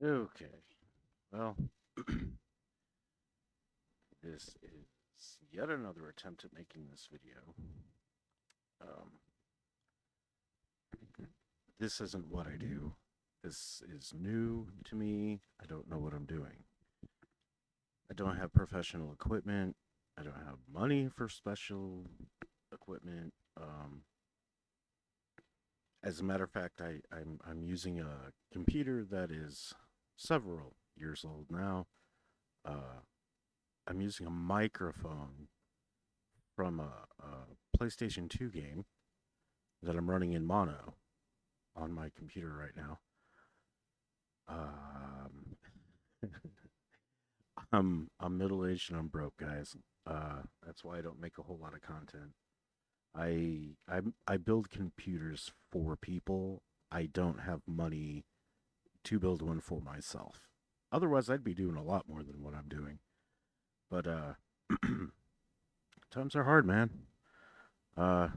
Okay. Well, this is yet another attempt at making this video. Um, this isn't what I do. This is new to me. I don't know what I'm doing. I don't have professional equipment. I don't have money for special equipment. As a matter of fact, I'm using a computer that is several years old now. Uh, I'm using a microphone from a PlayStation 2 game that I'm running in mono on my computer right now. Um, I'm middle aged and I'm broke, guys. That's why I don't make a whole lot of content. I build computers for people. I don't have money to build one for myself. Otherwise, I'd be doing a lot more than what I'm doing. But times are hard, man. Uh,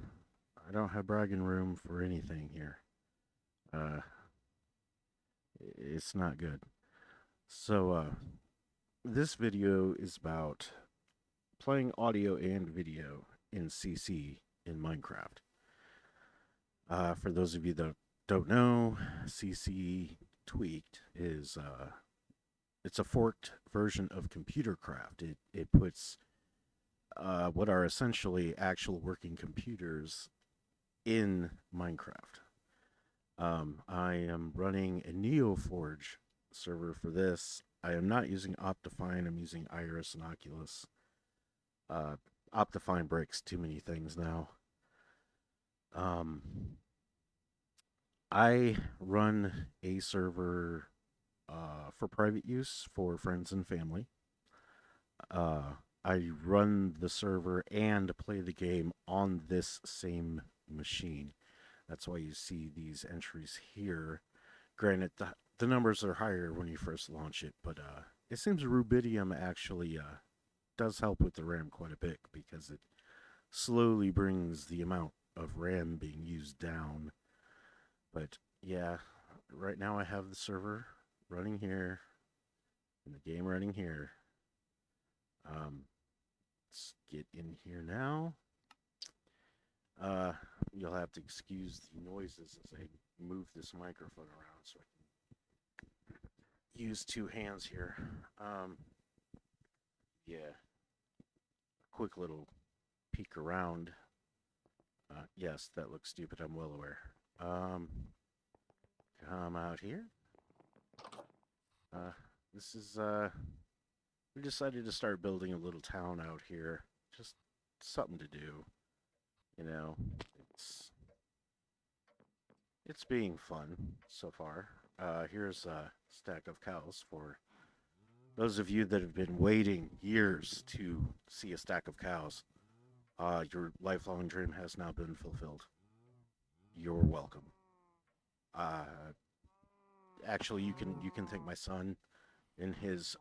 I don't have bragging room for anything here. Uh, it's not good. So, this video is about playing audio and video in CC in Minecraft. For those of you that don't know, CC Tweaked is it's a forked version of Computercraft. It puts what are essentially actual working computers in Minecraft. I am running a Neoforge server for this. I am not using Optifine. I'm using Iris and Oculus. Uh, Optifine breaks too many things now. Um, I run a server for private use for friends and family. Uh, I run the server and play the game on this same machine. That's why you see these entries here. Granted, the numbers are higher when you first launch it, but it seems Rubidium actually does help with the RAM quite a bit because it slowly brings the amount of RAM being used down. But yeah, right now I have the server running here and the game running here. Um, let's get in here now. Uh, you'll have to excuse the noises as I move this microphone around so I can use two hands here. Yeah, quick little peek around. Yes, that looks stupid. I'm well aware. Um, come out here. Uh, this is we decided to start building a little town out here. Just something to do. You know, it's it's being fun so far. Here's a stack of cows for those of you that have been waiting years to see a stack of cows. Your lifelong dream has now been fulfilled. You're welcome. Uh, Actually, you can thank my son in his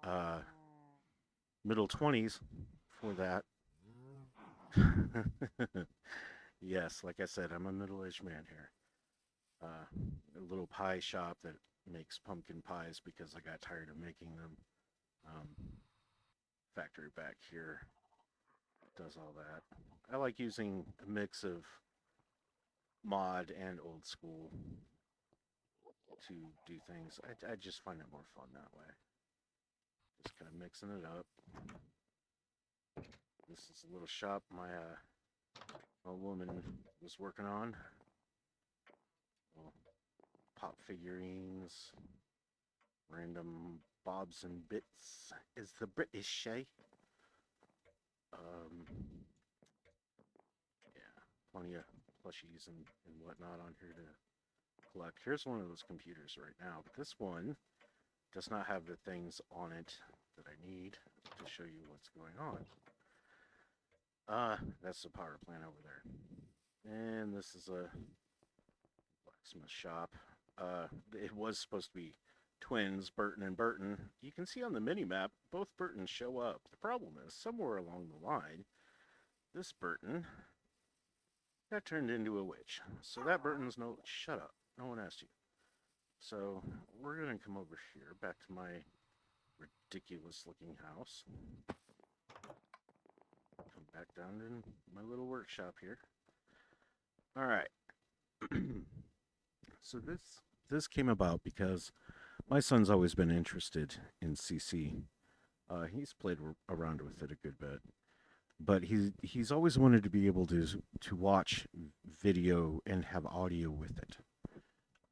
middle 20s for that. Yes, like I said, I'm a middle-aged man here. A little pie shop that makes pumpkin pies because I got tired of making them. Um, Factory back here does all that. I like using a mix of mod and old school to do things. I just find it more fun that way. Just kind of mixing it up. This is a little shop my old woman was working on. Well, pop figurines, random bobs and bits, is the British say. Um, yeah, plenty of plushies and whatnot on here to collect. Here's one of those computers right now, but this one does not have the things on it that I need to show you what's going on. That's the power plant over there. And this is a blacksmith shop. It was supposed to be twins, Burton and Burton. You can see on the mini map both Burtons show up. The problem is, somewhere along the line, this Burton got turned into a witch. So that Burton's no. Shut up. No one asked you. So we're gonna come over here back to my ridiculous looking house. Come back down to my little workshop here. All right. So this came about because my son's always been interested in CC. He's played around with it a good bit, but he's always wanted to be able to watch video and have audio with it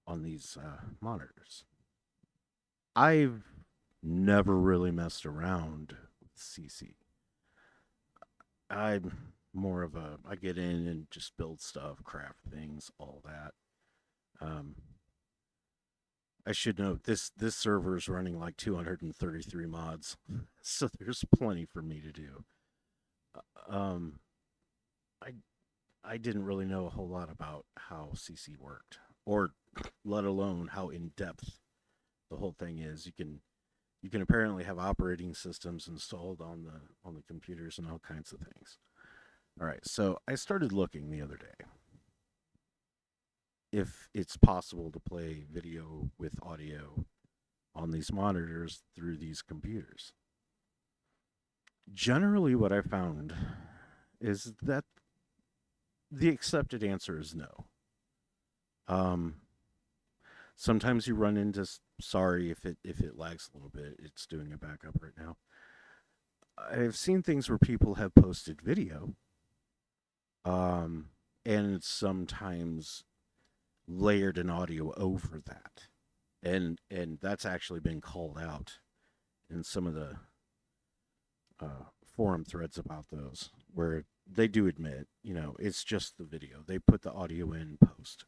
on these monitors. I've never really messed around with CC. I'm more of I get in and just build stuff, craft things, all that. Um, I should note this server is running like 233 mods, so there's plenty for me to do. Um, I I didn't really know a whole lot about how CC worked, or let alone how in depth the whole thing is. You can apparently have operating systems installed on the computers and all kinds of things. All right, so I started looking the other day if it's possible to play video with audio on these monitors through these computers. Generally, what I found is that the accepted answer is no. Um, Sometimes you run into sorry if it lags a little bit. It's doing a backup right now. I've seen things where people have posted video, um, and sometimes layered an audio over that, and that's actually been called out in some of the forum threads about those, where they do admit, it's just the video. They put the audio in post.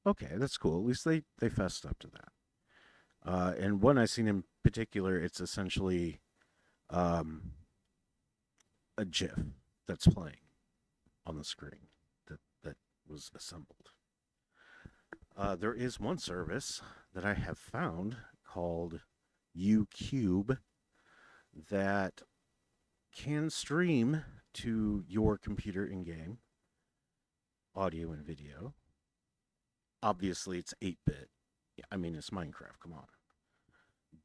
Okay, that's cool. At least they fessed up to that. And one I seen in particular, it's essentially um, a GIF that's playing on the screen that was assembled. There is one service that I have found called UCube that can stream to your computer in game audio and video. Obviously, it's 8-bit. I mean, it's Minecraft. Come on.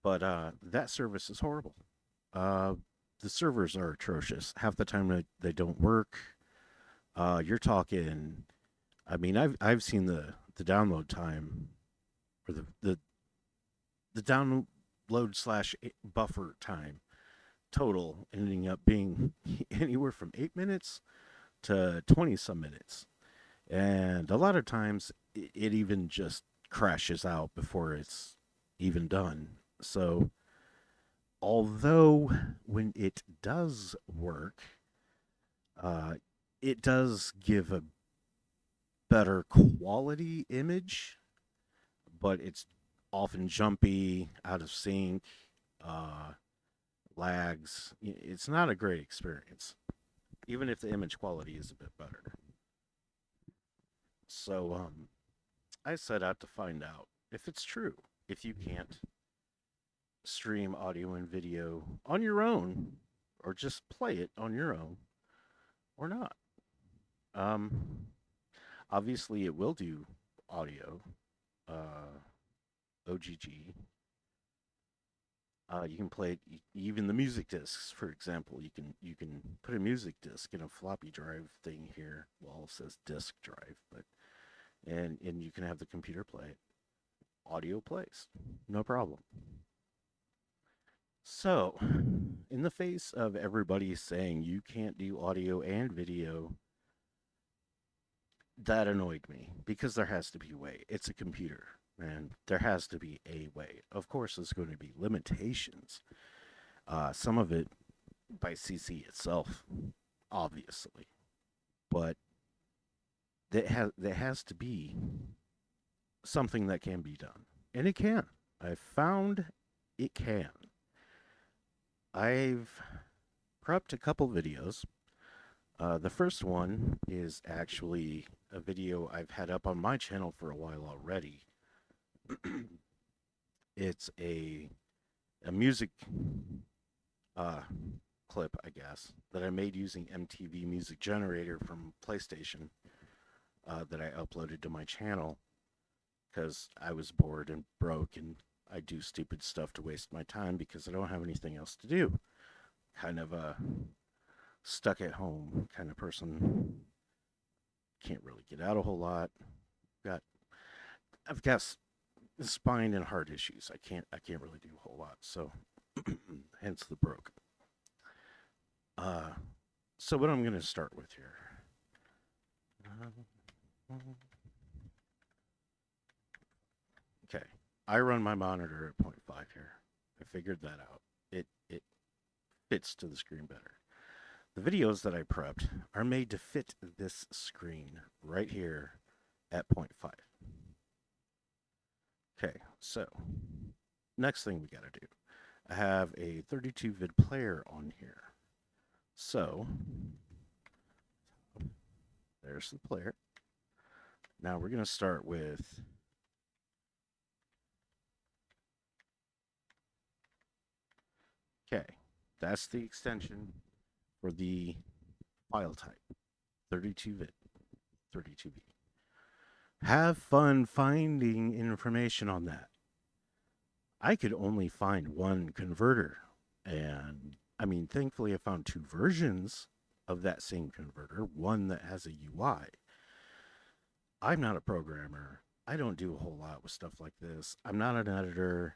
But that service is horrible. Uh, the servers are atrocious. Half the time they don't work. You're talking. I mean, I've seen the download time, or the download slash buffer time total ending up being anywhere from 8 minutes to 20 some minutes, and a lot of times it even just crashes out before it's even done. So although when it does work, uh, it does give a better quality image, but it's often jumpy, out of sync, uh, lags. It's not a great experience, even if the image quality is a bit better. So I set out to find out if it's true. If you can't stream audio and video on your own, or just play it on your own, or not. Um, Obviously, it will do audio, OGG. You can play it, even the music discs, for example. You can put a music disc in a floppy drive thing here. Well, it says disk drive, but and you can have the computer play it. Audio plays, no problem. So, in the face of everybody saying you can't do audio and video, that annoyed me because there has to be a way. It's a computer, and there has to be a way. Of course, there's going to be limitations. Some of it by CC itself, obviously, but there has to be something that can be done, and it can. I've found it can. I've prepped a couple videos. The first one is actually a video I've had up on my channel for a while already. It's a music uh, clip, I guess, that I made using MTV Music Generator from PlayStation, that I uploaded to my channel. because I was bored and broke, and I do stupid stuff to waste my time because I don't have anything else to do. Kind of a stuck at home kind of person. Can't really get out a whole lot. Got I've got spine and heart issues. I can't really do a whole lot. So hence the broke. Uh, so what I'm going to start with here. Okay, I run my monitor at point 0.5 here. I figured that out. It fits to the screen better. The videos that I prepped are made to fit this screen right here at 0.5. Okay, so next thing we got to do. I have a 32 vid player on here. So there's the player. Now we're going to start with okay, that's the extension for the file type 32 vid, 32B. Have fun finding information on that. I could only find one converter. And I mean, thankfully, I found two versions of that same converter, one that has a UI. I'm not a programmer. I don't do a whole lot with stuff like this. I'm not an editor.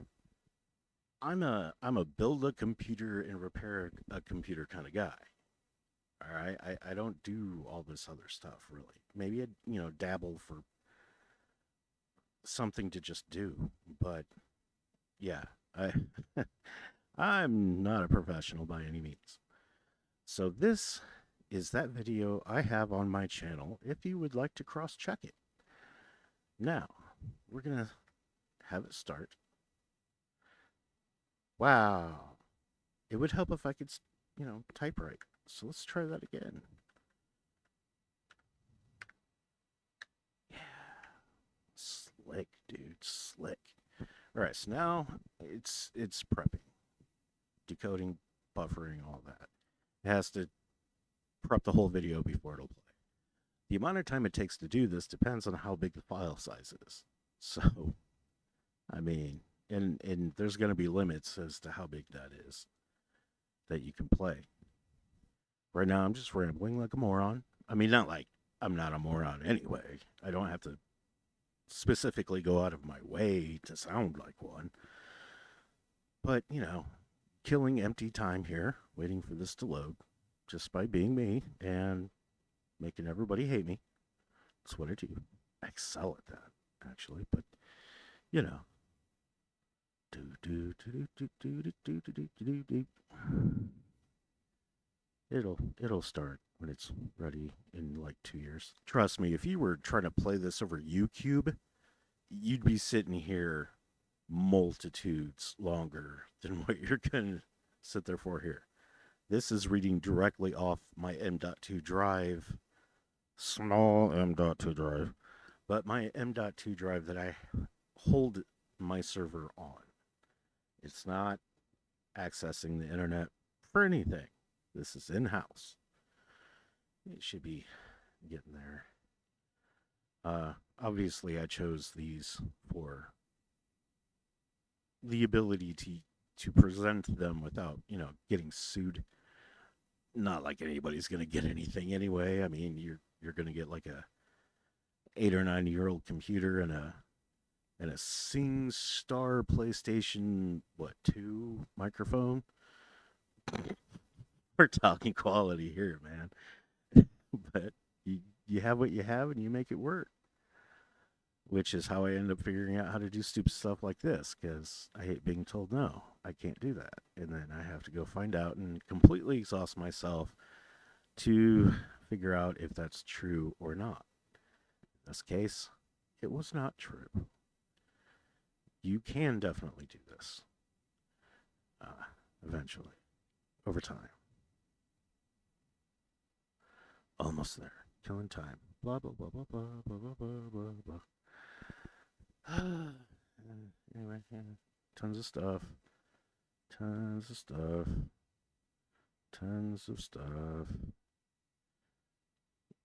I'm a build a computer and repair a computer kind of guy. All right. I don't do all this other stuff really. Maybe I dabble for something to just do. But yeah, I I'm not a professional by any means. So this is that video I have on my channel if you would like to cross check it. Now, we're going to have it start. Wow. It would help if I could, type right. So let's try that again. Yeah. Slick, dude. Slick. All right, so now it's prepping, decoding, buffering, all that. It has to prep the whole video before it'll play. The amount of time it takes to do this depends on how big the file size is. So, I mean, and there's going to be limits as to how big that is that you can play. Right now, I'm just rambling like a moron. I mean, not like I'm not a moron anyway. I don't have to specifically go out of my way to sound like one. But, killing empty time here, waiting for this to load, just by being me and making everybody hate me. That's what I do. I excel at that, actually. But, you know. It'll start when it's ready in like 2 years. Trust me, if you were trying to play this over YouTube, you'd be sitting here multitudes longer than what you're gonna sit there for here. This is reading directly off my M.2 drive, small M.2 drive, but my M.2 drive that I hold my server on. It's not accessing the internet for anything. This is in-house. It should be getting there. Obviously, I chose these for the ability to present them without, getting sued. Not like anybody's going to get anything anyway. I mean, you're going to get like a 8 or 9 year old computer and a SingStar PlayStation 2 microphone. We're talking quality here, man. But you have what you have and you make it work. Which is how I end up figuring out how to do stupid stuff like this, because I hate being told no, I can't do that. And then I have to go find out and completely exhaust myself to figure out if that's true or not. In this case, it was not true. You can definitely do this eventually, over time. Almost there. Killing time. Blah, blah, blah, blah, blah, blah, blah, blah, blah. Anyway, yeah. Tons of stuff. Tons of stuff. Tons of stuff.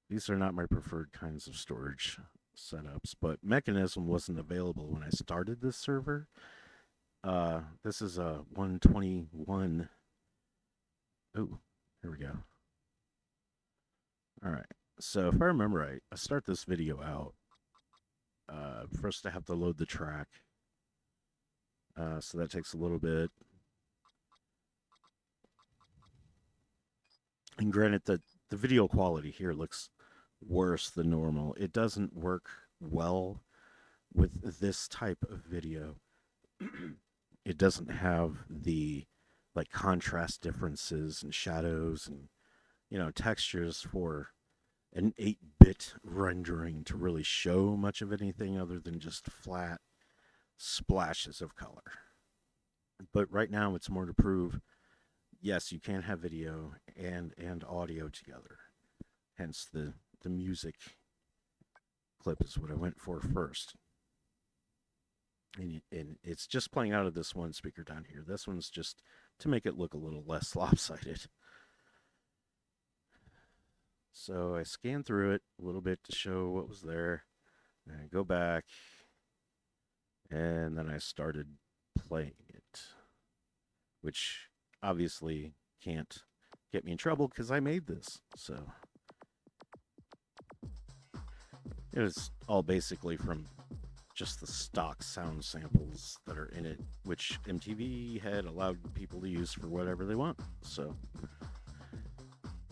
These are not my preferred kinds of storage. setups, but Mechanism wasn't available when I started this server. This is a 121. Oh, here we go. All right. So if I remember right, I start this video out. First I have to load the track. So that takes a little bit. And granted, the video quality here looks worse than normal. It doesn't work well with this type of video. It doesn't have the like contrast differences and shadows and textures for an 8-bit rendering to really show much of anything other than just flat splashes of color. But right now it's more to prove yes, you can have video and audio together. Hence the music clip is what I went for first. And it's just playing out of this one speaker down here. This one's just to make it look a little less lopsided. So I scanned through it a little bit to show what was there. And I go back, and then I started playing it, which obviously can't get me in trouble because I made this. So it was all basically from just the stock sound samples that are in it, which MTV had allowed people to use for whatever they want. So,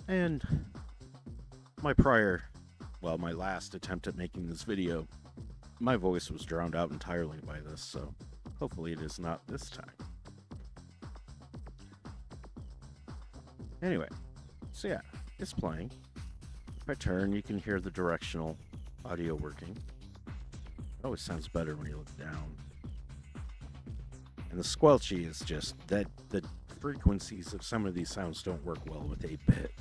and my last attempt at making this video, my voice was drowned out entirely by this, so hopefully it is not this time. Anyway, so yeah, it's playing. If I turn, you can hear the directional audio working. It always sounds better when you look down. And the squelchy is just that the frequencies of some of these sounds don't work well with 8-bit.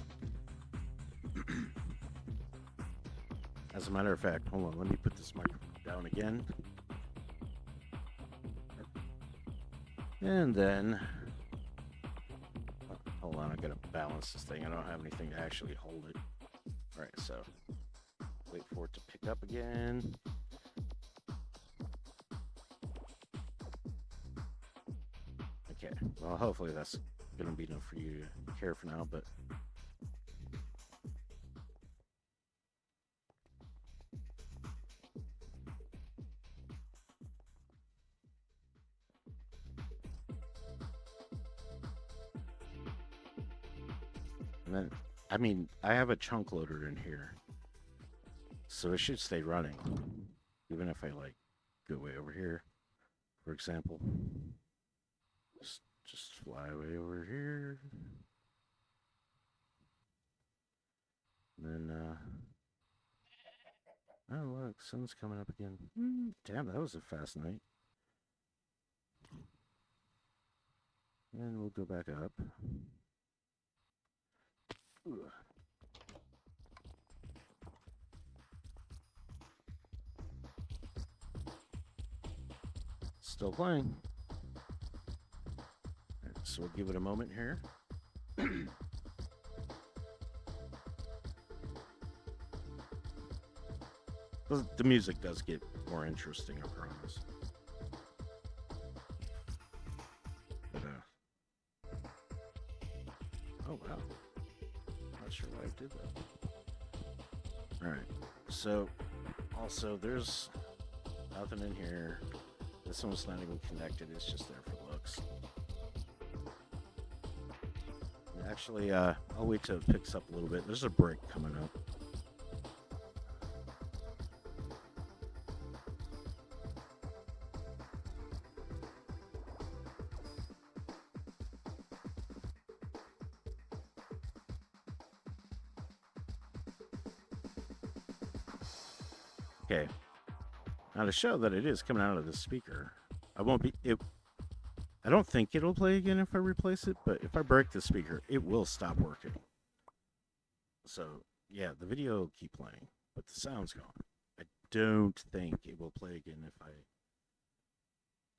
As a matter of fact, hold on, let me put this microphone down again. And then, hold on, I gotta balance this thing. I don't have anything to actually hold it. All right, so wait for it to pick up again. Okay, well, hopefully that's gonna be enough for you to care for now, but and then, I mean, I have a chunk loader in here, so it should stay running, even if I like go way over here, for example. Just fly way over here. And then, oh look, sun's coming up again. Damn, that was a fast night. And we'll go back up. Ugh. Still playing. Right, so we'll give it a moment here. The music does get more interesting, I promise. But, oh wow. Not sure why I did that. Alright, so also there's nothing in here. This one's not even connected, it's just there for looks. Actually, I'll wait till it picks up a little bit. There's a break coming up. Okay. Now to show that it is coming out of the speaker, I don't think it'll play again if I replace it, but if I break the speaker, it will stop working. So, yeah, the video will keep playing, but the sound's gone. I don't think it will play again if I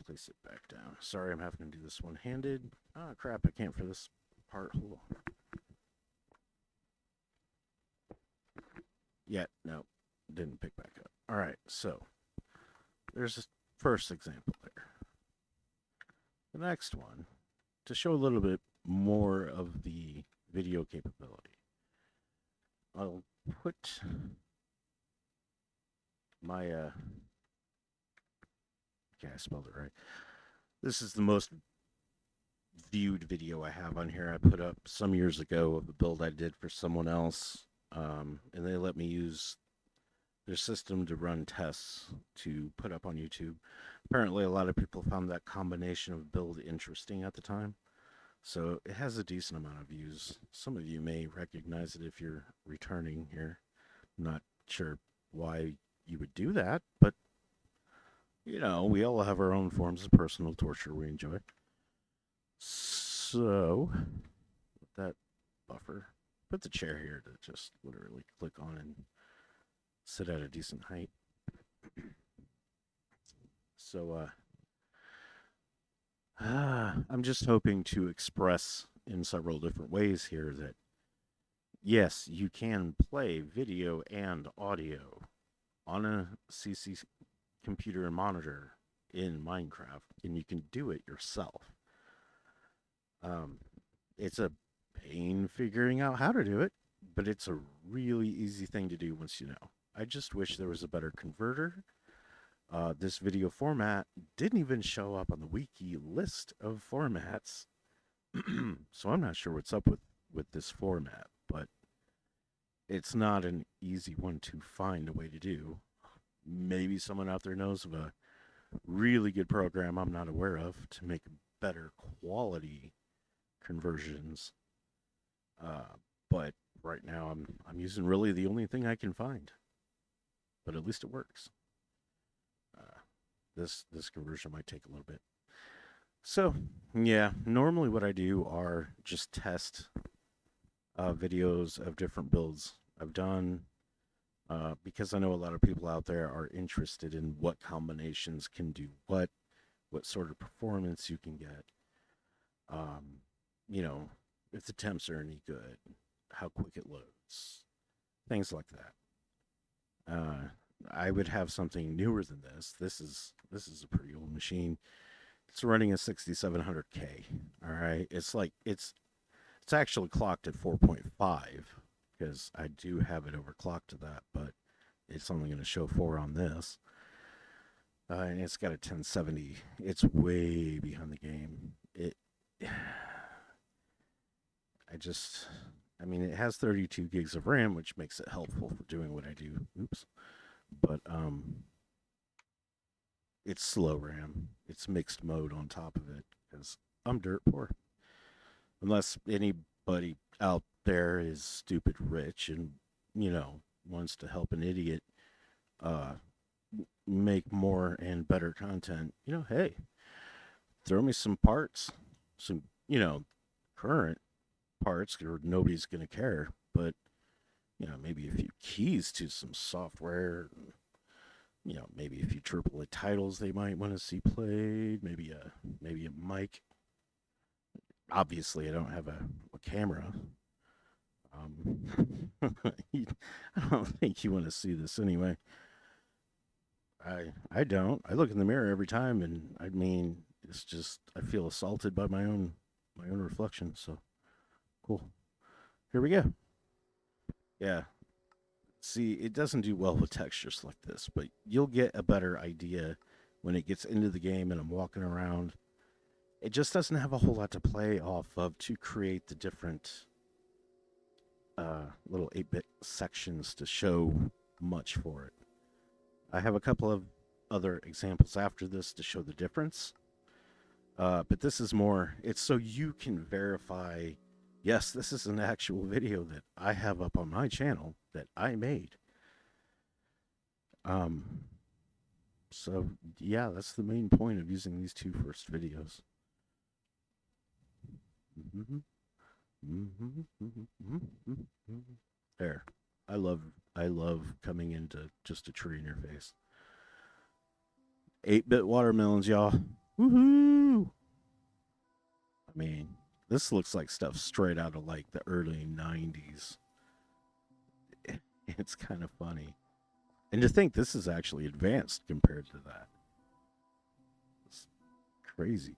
place it back down. Sorry, I'm having to do this one-handed. Ah, crap, I can't for this part. Hold on. Yeah, no, didn't pick back up. All right, so there's a first example there. The next one, to show a little bit more of the video capability, I'll put my, okay, I spelled it right. This is the most viewed video I have on here. I put up some years ago of a build I did for someone else, and they let me use their system to run tests to put up on YouTube. Apparently, a lot of people found that combination of build interesting at the time, so it has a decent amount of views. Some of you may recognize it if you're returning here. Not sure why you would do that, but you know, we all have our own forms of personal torture we enjoy. So, with that buffer, put the chair here to just literally click on and sit at a decent height. So, I'm just hoping to express in several different ways here that yes, you can play video and audio on a CC computer and monitor in Minecraft, and you can do it yourself. It's a pain figuring out how to do it, but it's a really easy thing to do once you know. I just wish there was a better converter. This video format didn't even show up on the wiki list of formats, so I'm not sure what's up with this format, but it's not an easy one to find a way to do. Maybe someone out there knows of a really good program I'm not aware of to make better quality conversions. But right now I'm using really the only thing I can find. But at least it works. This conversion might take a little bit. So yeah, normally what I do are just test videos of different builds I've done. Because I know a lot of people out there are interested in what combinations can do what sort of performance you can get. You know, if the temps are any good, how quick it loads, things like that. I would have something newer than this. This is a pretty old machine. It's running a 6700K. All right, it's actually clocked at 4.5 because I do have it overclocked to that, but it's only going to show 4 on this. And it's got a 1070. It's way behind the game. I mean, it has 32 gigs of RAM, which makes it helpful for doing what I do. Oops. But it's slow RAM. It's mixed mode on top of it because I'm dirt poor. Unless anybody out there is stupid rich and, you know, wants to help an idiot make more and better content, you know, hey, throw me some parts, some, you know, current parts, or nobody's going to care. But, you know, maybe a few keys to some software, you know, maybe a few AAA titles they might want to see played, maybe a mic. Obviously, I don't have a camera. I don't think you want to see this anyway. I don't. I look in the mirror every time, and I mean, it's just I feel assaulted by my own reflection. So cool. Here we go. Yeah. See, it doesn't do well with textures like this, but you'll get a better idea when it gets into the game and I'm walking around. It just doesn't have a whole lot to play off of to create the different little 8-bit sections to show much for it. I have a couple of other examples after this to show the difference. But this is more, it's so you can verify, yes, this is an actual video that I have up on my channel that I made. So yeah, that's the main point of using these two first videos. There. I love coming into just a tree in your face. 8-bit watermelons, y'all. Woohoo! I mean, this looks like stuff straight out of like the early 90s. It's kind of funny. And to think this is actually advanced compared to that. It's crazy.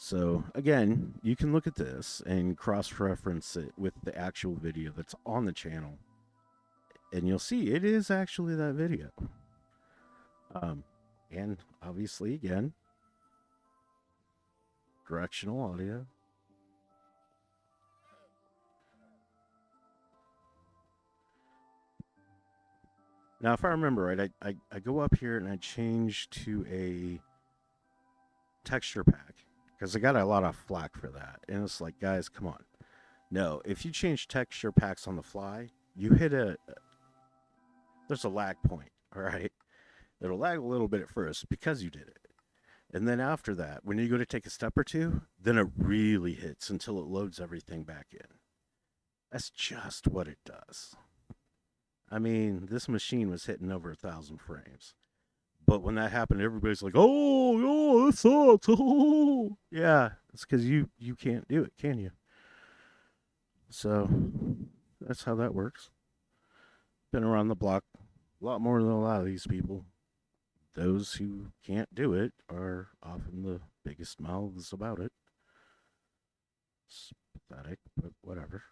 So again, you can look at this and cross-reference it with the actual video that's on the channel, and you'll see it is actually that video. Um, and obviously, again, directional audio. Now, if I remember right, I go up here and I change to a texture pack because I got a lot of flack for that. And it's like, guys, come on. No, if you change texture packs on the fly, you hit there's a lag point, all right? It'll lag a little bit at first because you did it. And then after that, when you go to take a step or two, then it really hits until it loads everything back in. That's just what it does. I mean, this machine was hitting over 1,000 frames. But when that happened, everybody's like, "Oh, that sucks." Oh, yeah, it's because you can't do it, can you? So that's how that works. Been around the block a lot more than a lot of these people. Those who can't do it are often the biggest mouths about it. It's pathetic, but whatever.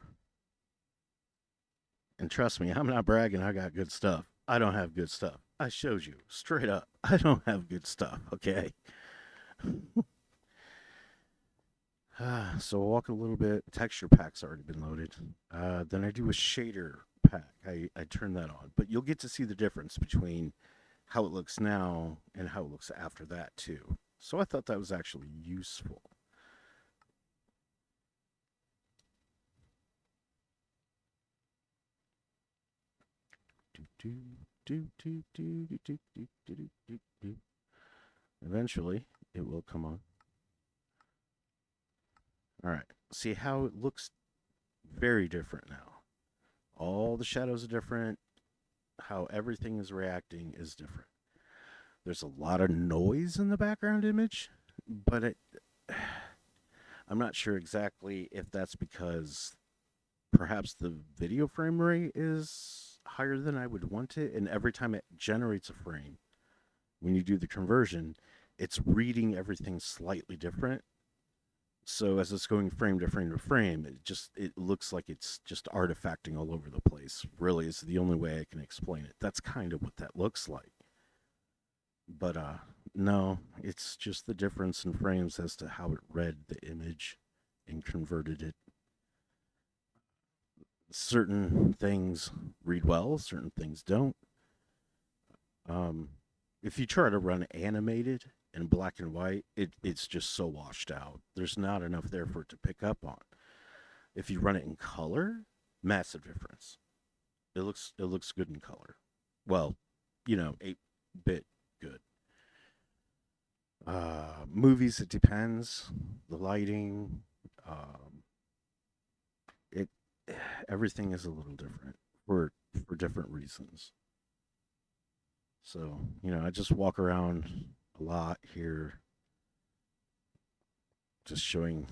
And trust me, I'm not bragging. I got good stuff. I don't have good stuff. I showed you straight up. I don't have good stuff. Okay. So we'll walk a little bit. Texture pack's already been loaded. Then I do a shader pack. I turn that on, but you'll get to see the difference between how it looks now and how it looks after that too. So I thought that was actually useful. Eventually, it will come on. All right. See how it looks very different now. All the shadows are different. How everything is reacting is different. There's a lot of noise in the background image, but I'm not sure exactly if that's because perhaps the video frame rate is higher than I would want it, and every time it generates a frame, when you do the conversion, it's reading everything slightly different. So as it's going frame to frame to frame, it looks like it's just artifacting all over the place. Really, is the only way I can explain it. That's kind of what that looks like. But no, it's just the difference in frames as to how it read the image and converted it. Certain things read well, certain things don't. Um, if you try to run animated in black and white, it's just so washed out. There's not enough there for it to pick up on. If you run it in color, massive difference. It looks good in color. Well, 8-bit good. Movies, it depends. The lighting, it everything is a little different for different reasons. So I just walk around a lot here, just showing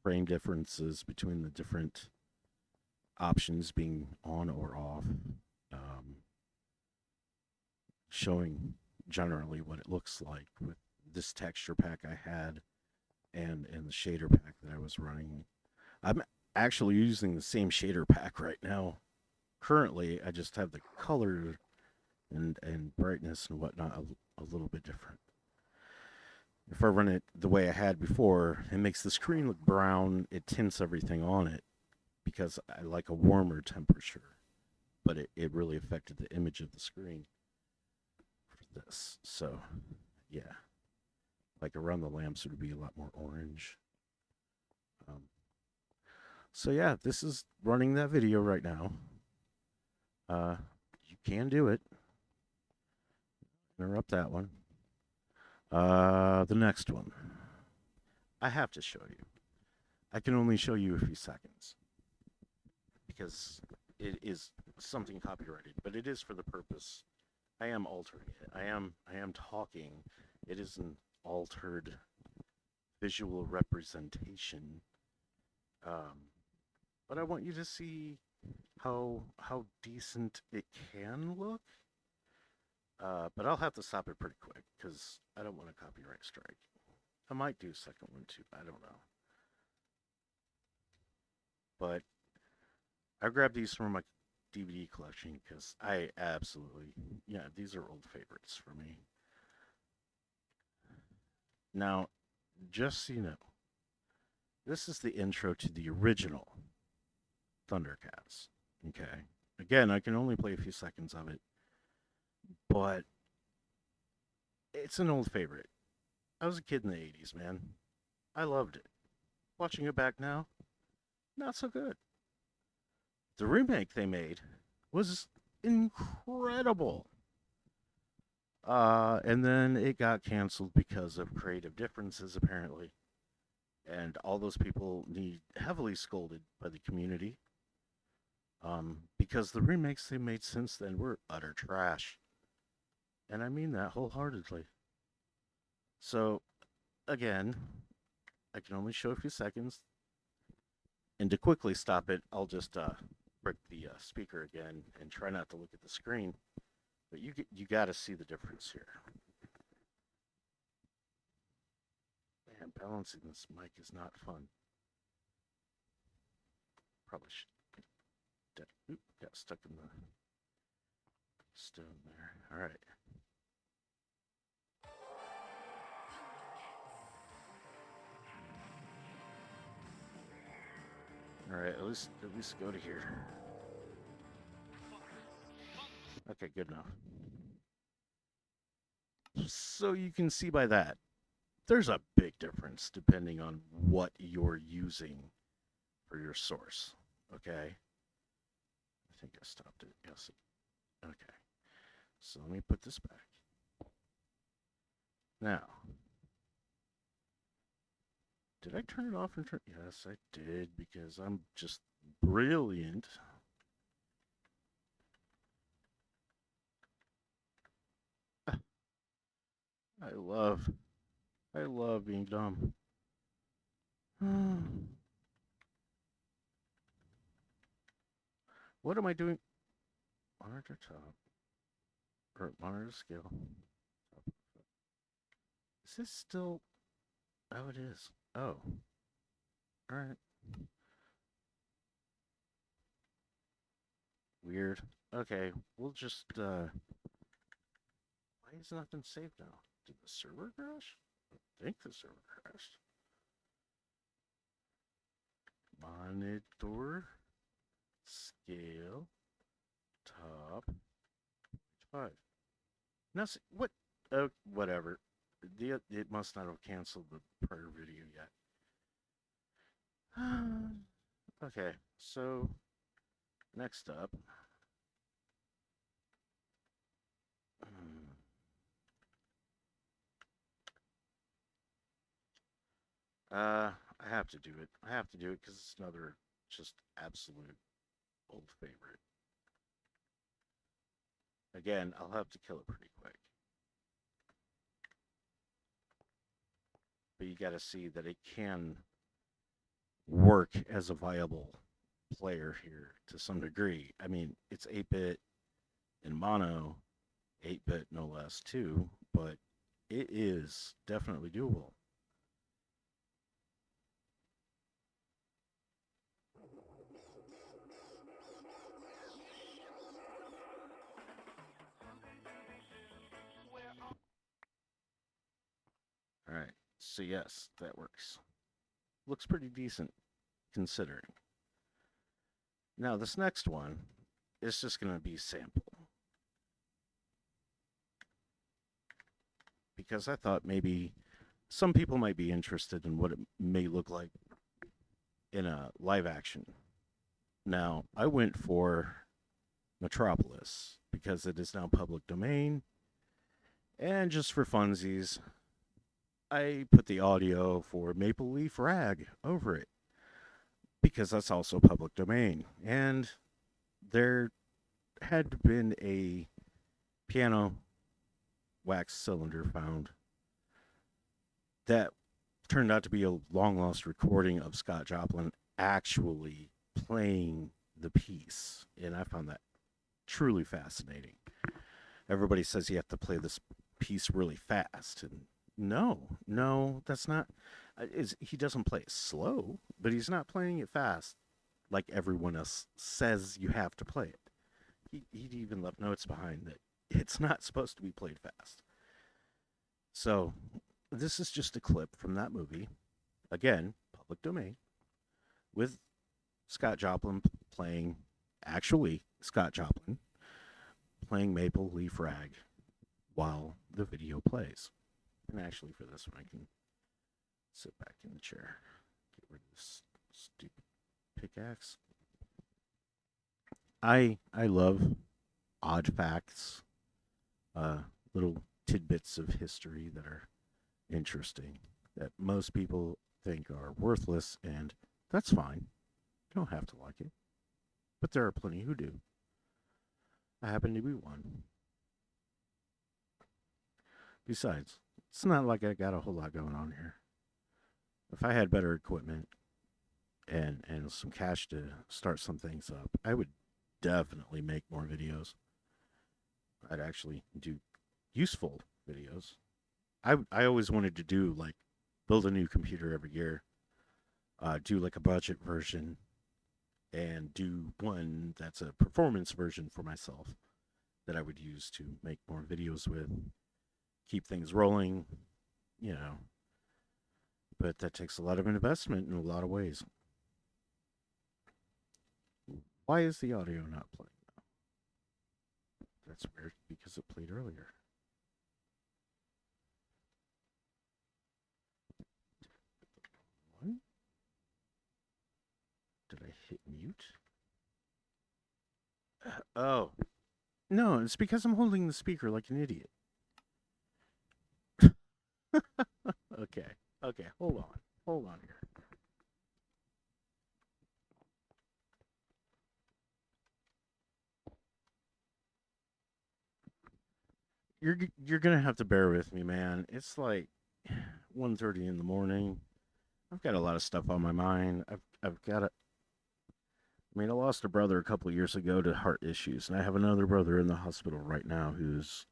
frame differences between the different options being on or off, um, showing generally what it looks like with this texture pack I had and the shader pack that I was running. I'm actually using the same shader pack right now. Currently, I just have the color and brightness and whatnot a little bit different. If I run it the way I had before, it makes the screen look brown. It tints everything on it because I like a warmer temperature, but it really affected the image of the screen for this. So, yeah, like around the lamps would be a lot more orange. Um, so yeah, this is running that video right now. You can do it. Interrupt that one. The next one. I have to show you. I can only show you a few seconds because it is something copyrighted, but it is for the purpose. I am altering it. I am talking. It is an altered visual representation. But I want you to see how decent it can look. But I'll have to stop it pretty quick because I don't want a copyright strike. I might do a second one too. I don't know. But I grabbed these from my DVD collection because I absolutely, yeah, these are old favorites for me. Now, just so you know, this is the intro to the original Thundercats. Okay. Again, I can only play a few seconds of it, but it's an old favorite. I was a kid in the 80s, man. I loved it. Watching it back now, not so good. The remake they made was incredible. And then it got canceled because of creative differences, apparently. And all those people need heavily scolded by the community. Because the remakes they made since then were utter trash. And I mean that wholeheartedly. So, again, I can only show a few seconds. And to quickly stop it, I'll just break the speaker again and try not to look at the screen. But you got to see the difference here. Man, balancing this mic is not fun. Probably should. Oop, got stuck in the stone there. All right. All right. At least go to here. Okay, good enough. So you can see by that, there's a big difference depending on what you're using for your source. Okay. I think I stopped it. Yes. Okay. So let me put this back. Now, did I turn it off and turn? Yes, I did because I'm just brilliant. I love, I love being dumb. What am I doing? Monitor top or monitor scale. Is this still? Oh, it is. Oh, all right. Weird. Okay, we'll just. Why has nothing saved now? Did the server crash? I think the server crashed. Monitor scale top 5. Now, what? Oh, whatever. It must not have canceled the prior video yet. Okay, so next up. I have to do it. I have to do it because it's another just absolute old favorite. Again, I'll have to kill it pretty quick. But you got to see that it can work as a viable player here to some degree. I mean, it's 8-bit in mono, 8-bit no less too, but it is definitely doable. All right. So yes, that works. Looks pretty decent considering. Now this next one is just going to be sample because I thought maybe some people might be interested in what it may look like in a live action. Now, I went for Metropolis because it is now public domain. And just for funsies, I put the audio for Maple Leaf Rag over it because that's also public domain. And there had been a piano wax cylinder found that turned out to be a long lost recording of Scott Joplin actually playing the piece, and I found that truly fascinating. Everybody says you have to play this piece really fast, and no, that's not. He doesn't play it slow, but he's not playing it fast like everyone else says you have to play it. He even left notes behind that it's not supposed to be played fast. So this is just a clip from that movie. Again, public domain, with Scott Joplin playing, actually, Scott Joplin playing Maple Leaf Rag while the video plays. And actually, for this one, I can sit back in the chair, get rid of this stupid pickaxe. I love odd facts, uh, little tidbits of history that are interesting that most people think are worthless, and that's fine. You don't have to like it, but there are plenty who do. I happen to be one. Besides, it's not like I got a whole lot going on here. If I had better equipment and some cash to start some things up, I would definitely make more videos. I'd actually do useful videos. I always wanted to do like build a new computer every year, do like a budget version, and do one that's a performance version for myself that I would use to make more videos with, keep things rolling, you know. But that takes a lot of investment in a lot of ways. Why is the audio not playing now? That's weird because it played earlier. What? Did I hit mute? Oh. No, it's because I'm holding the speaker like an idiot. Okay. Okay, hold on. Hold on here. You're gonna have to bear with me, man. It's like 1:30 in the morning. I've got a lot of stuff on my mind. I've got a. I mean, I lost a brother a couple of years ago to heart issues, and I have another brother in the hospital right now who's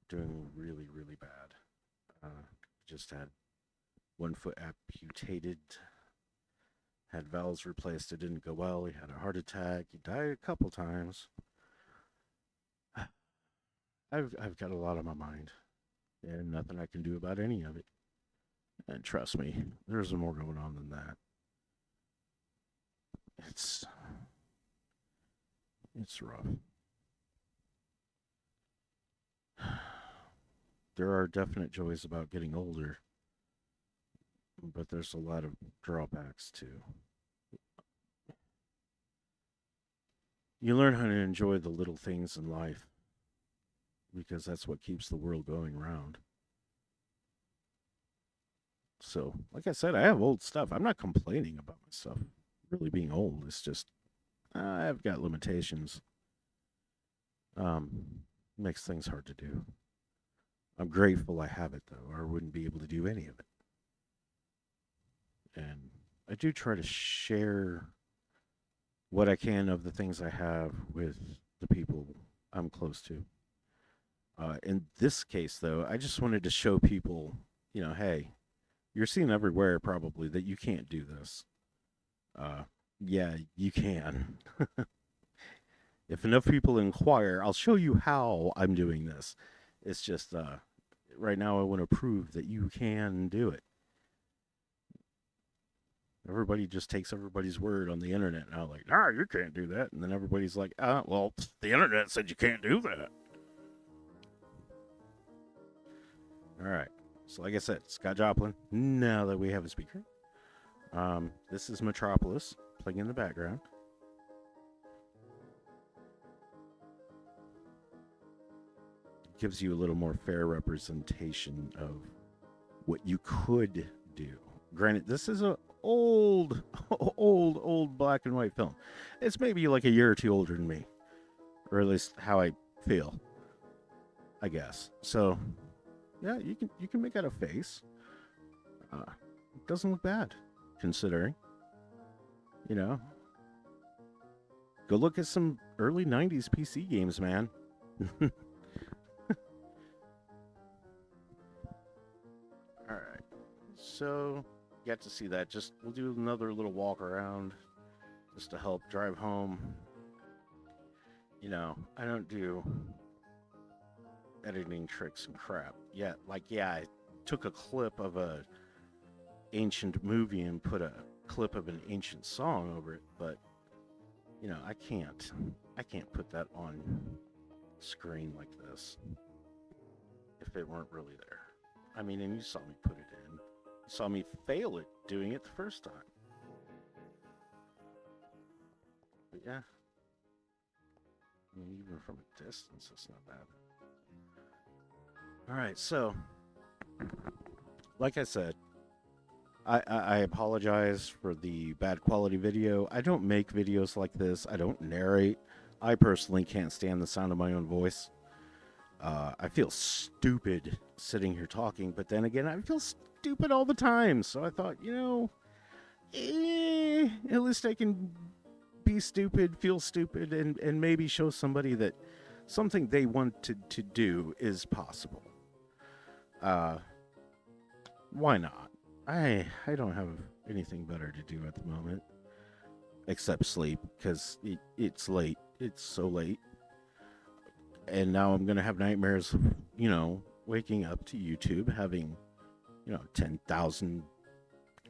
doing really, really bad. Just had one foot amputated, had valves replaced. It didn't go well. He had a heart attack. He died a couple times. I've got a lot on my mind, and nothing I can do about any of it. And trust me, there's more going on than that. It's it's rough. There are definite joys about getting older, but there's a lot of drawbacks too. You learn how to enjoy the little things in life because that's what keeps the world going round. So, like I said, I have old stuff. I'm not complaining about my stuff really being old. It's just I've got limitations. Makes things hard to do. I'm grateful I have it though, or I wouldn't be able to do any of it. And I do try to share what I can of the things I have with the people I'm close to. In this case, though, I just wanted to show people, hey, you're seeing everywhere probably that you can't do this. Uh, yeah, you can. If enough people inquire, I'll show you how I'm doing this. It's just right now I want to prove that you can do it. Everybody just takes everybody's word on the internet now, like, nah, you can't do that. And then everybody's like, well, the internet said you can't do that. All right. So, like I said, Scott Joplin, now that we have a speaker, this is Metropolis playing in the background. It gives you a little more fair representation of what you could do. Granted, this is a old, old black and white film. It's maybe like a year or two older than me, or at least how I feel, I guess. So, yeah, you can make out a face. It doesn't look bad, considering. You know, Go look at some early 90s PC games, man. All right. So, get to see that. Just we'll do another little walk around just to help drive home. I don't do editing tricks and crap. Yeah, I took a clip of a ancient movie and put a clip of an ancient song over it, but I can't. I can't put that on screen like this if it weren't really there. I mean, and you saw me put it in. You saw me fail at doing it the first time. But yeah, I mean, even from a distance, it's not bad. All right, so like I said, I apologize for the bad quality video. I don't make videos like this. I don't narrate. I personally can't stand the sound of my own voice. I feel stupid sitting here talking, but then again, I feel stupid all the time. So I thought, at least I can be stupid, feel stupid, and maybe show somebody that something they wanted to do is possible. Why not? I don't have anything better to do at the moment except sleep because it's late. It's so late, and now I'm gonna have nightmares of waking up to YouTube having 10,000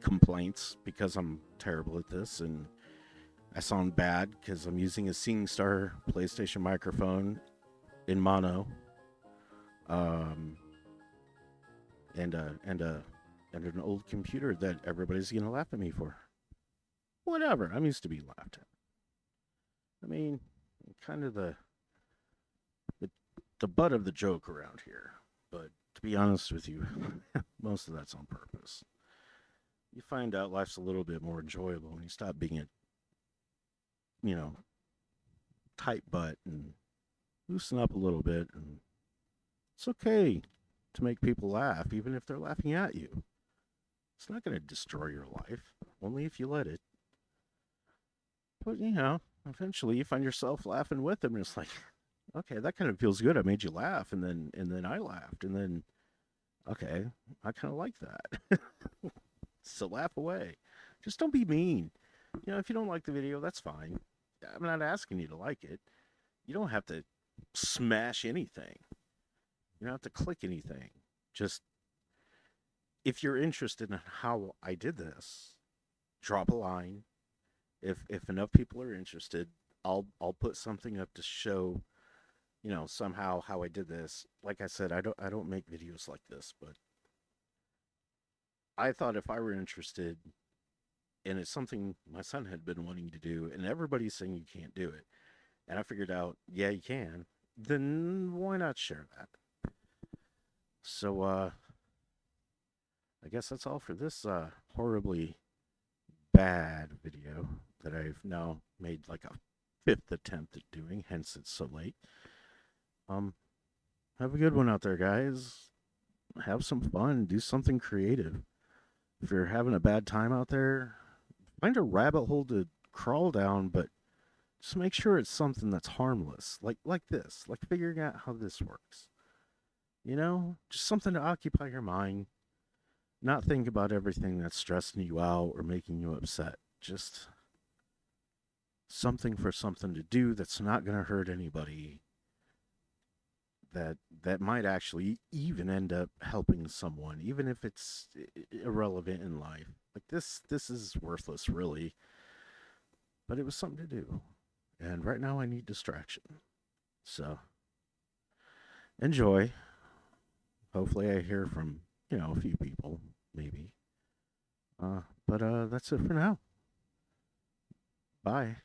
complaints because I'm terrible at this and I sound bad because I'm using a SingStar PlayStation microphone in mono, um, and an old computer that everybody's gonna laugh at me for. Whatever. I'm used to being laughed at. I mean, kind of the the butt of the joke around here. But to be honest with you, most of that's on purpose. You find out life's a little bit more enjoyable when you stop being a you know tight butt and loosen up a little bit. And it's okay to make people laugh, even if they're laughing at you. It's not going to destroy your life, only if you let it. But eventually you find yourself laughing with them, and it's like, okay, that kind of feels good. I made you laugh, and then I laughed, and then okay, I kind of like that. So laugh away. Just don't be mean. If you don't like the video, that's fine. I'm not asking you to like it. You don't have to smash anything. You don't have to click anything. Just if you're interested in how I did this, drop a line. If enough people are interested, I'll put something up to show, somehow how I did this. Like I said, I don't make videos like this, but I thought if I were interested and it's something my son had been wanting to do and everybody's saying you can't do it, and I figured out, yeah, you can, then why not share that? So I guess that's all for this horribly bad video that I've now made like a fifth attempt at doing, hence it's so late. Um, have a good one out there, guys. Have some fun. Do something creative. If you're having a bad time out there, find a rabbit hole to crawl down, but just make sure it's something that's harmless, like this, like figuring out how this works. Just something to occupy your mind. Not think about everything that's stressing you out or making you upset. Just something to do that's not going to hurt anybody. That might actually even end up helping someone, even if it's irrelevant in life. Like this is worthless, really. But it was something to do, and right now I need distraction. So enjoy. Hopefully, I hear from a few people, maybe. But that's it for now. Bye.